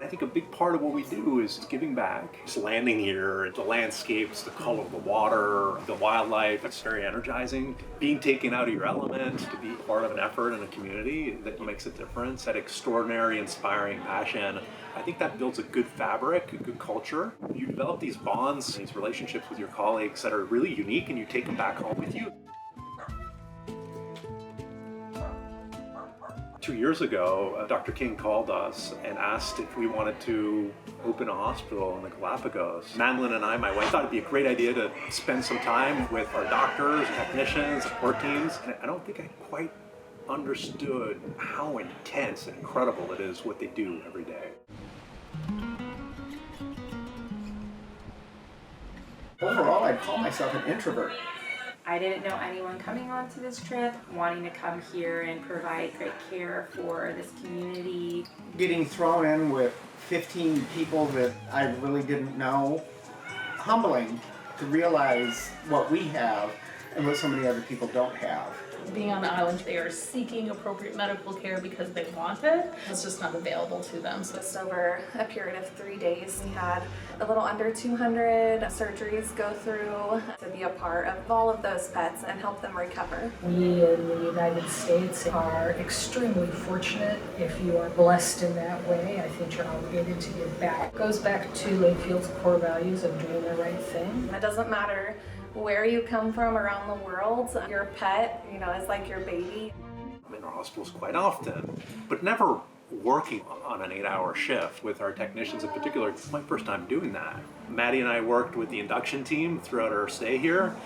I think a big part of what we do is giving back. Just landing here, the landscapes, the color of the water, the wildlife, it's very energizing. Being taken out of your element, to be part of an effort in a community that makes a difference, that extraordinary, inspiring passion. I think that builds a good fabric, a good culture. You develop these bonds, these relationships with your colleagues that are really unique, and you take them back home with you. 2 years ago, Dr. King called us and asked if we wanted to open a hospital in the Galapagos. Madeline and I, my wife, thought it'd be a great idea to spend some time with our doctors, technicians, support teams. And I don't think I quite understood how intense and incredible it is what they do every day. Overall, I'd call myself an introvert. I didn't know anyone coming onto this trip, wanting to come here and provide great care for this community. Getting thrown in with 15 people that I really didn't know, humbling to realize what we have and what so many other people don't have. Being on the island, they are seeking appropriate medical care because they want it. It's just not available to them. So just over a period of 3 days, we had a little under 200 surgeries go through to be a part of all of those pets and help them recover. We in the United States are extremely fortunate. If you are blessed in that way, I think you're obligated to give back. It goes back to Lakefield's core values of doing the right thing. It doesn't matter where you come from around the world, your pet, is like your baby. I'm in our hospitals quite often, but never working on an 8-hour shift with our technicians in particular. It's my first time doing that. Maddie and I worked with the induction team throughout our stay here.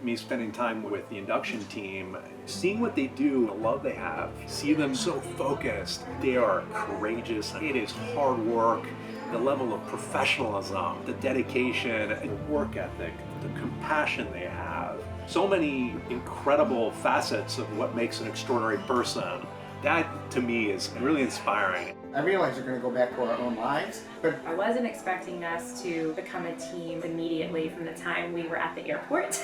Me spending time with the induction team, seeing what they do, the love they have, see them so focused. They are courageous. It is hard work. The level of professionalism, the dedication, the work ethic, the compassion they have. So many incredible facets of what makes an extraordinary person. That, to me, is really inspiring. I realize we're going to go back to our own lives, but I wasn't expecting us to become a team immediately from the time we were at the airport.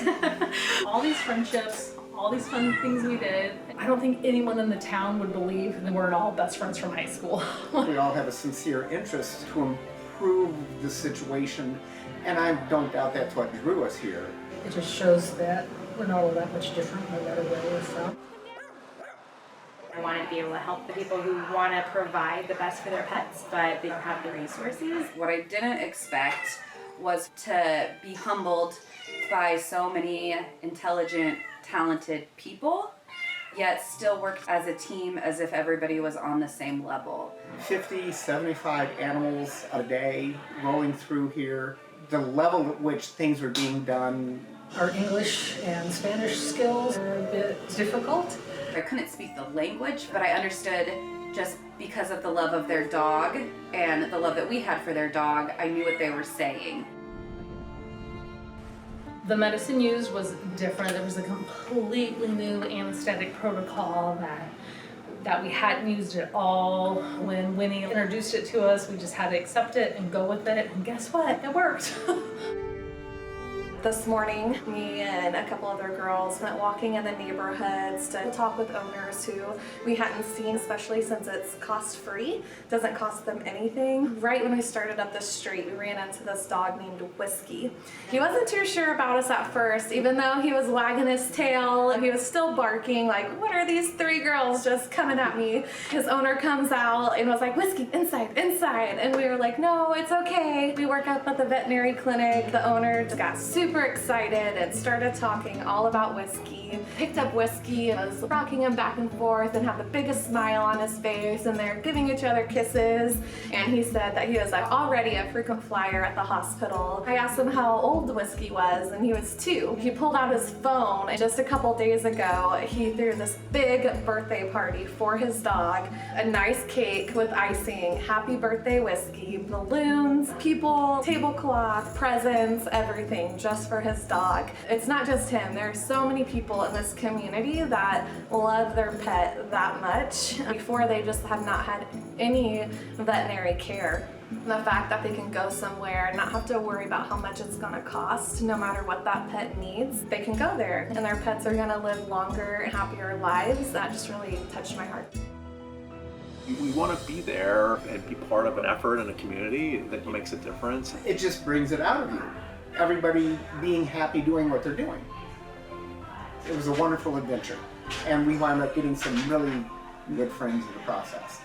all these friendships, all these fun things we did. I don't think anyone in the town would believe that we're all best friends from high school. we all have a sincere interest to improve the situation, and I don't doubt that's what drew us here. It just shows that we're not all that much different no matter where we're from. I want to be able to help the people who want to provide the best for their pets, but they don't have the resources. What I didn't expect was to be humbled by so many intelligent, talented people, yet still work as a team as if everybody was on the same level. 50, 75 animals a day rolling through here. The level at which things are being done. Our English and Spanish skills are a bit difficult. I couldn't speak the language, but I understood just because of the love of their dog and the love that we had for their dog, I knew what they were saying. The medicine used was different. There was a completely new anesthetic protocol that we hadn't used at all. When Winnie introduced it to us, we just had to accept it and go with it. And guess what? It worked. This morning, me and a couple other girls went walking in the neighborhoods to talk with owners who we hadn't seen, especially since it's cost-free. Doesn't cost them anything. Right when we started up the street, we ran into this dog named Whiskey. He wasn't too sure about us at first, even though he was wagging his tail. He was still barking, like, what are these 3 girls just coming at me? His owner comes out and was like, Whiskey, inside, inside. And we were like, no, it's okay. We work up at the veterinary clinic. The owner just got super excited and started talking all about Whiskey. Picked up Whiskey and was rocking him back and forth and had the biggest smile on his face, and they're giving each other kisses. And he said that he was already a frequent flyer at the hospital. I asked him how old Whiskey was, and he was 2. He pulled out his phone, and just a couple days ago he threw this big birthday party for his dog. A nice cake with icing, happy birthday Whiskey, balloons, people, tablecloth, presents, everything just for his dog. It's not just him. There are so many people in this community that love their pet that much. Before, they just have not had any veterinary care. The fact that they can go somewhere and not have to worry about how much it's going to cost, no matter what that pet needs, they can go there and their pets are going to live longer and happier lives. That just really touched my heart. We want to be there and be part of an effort in a community that makes a difference. It just brings it out of you. Everybody being happy doing what they're doing. It was a wonderful adventure. And we wound up getting some really good friends in the process.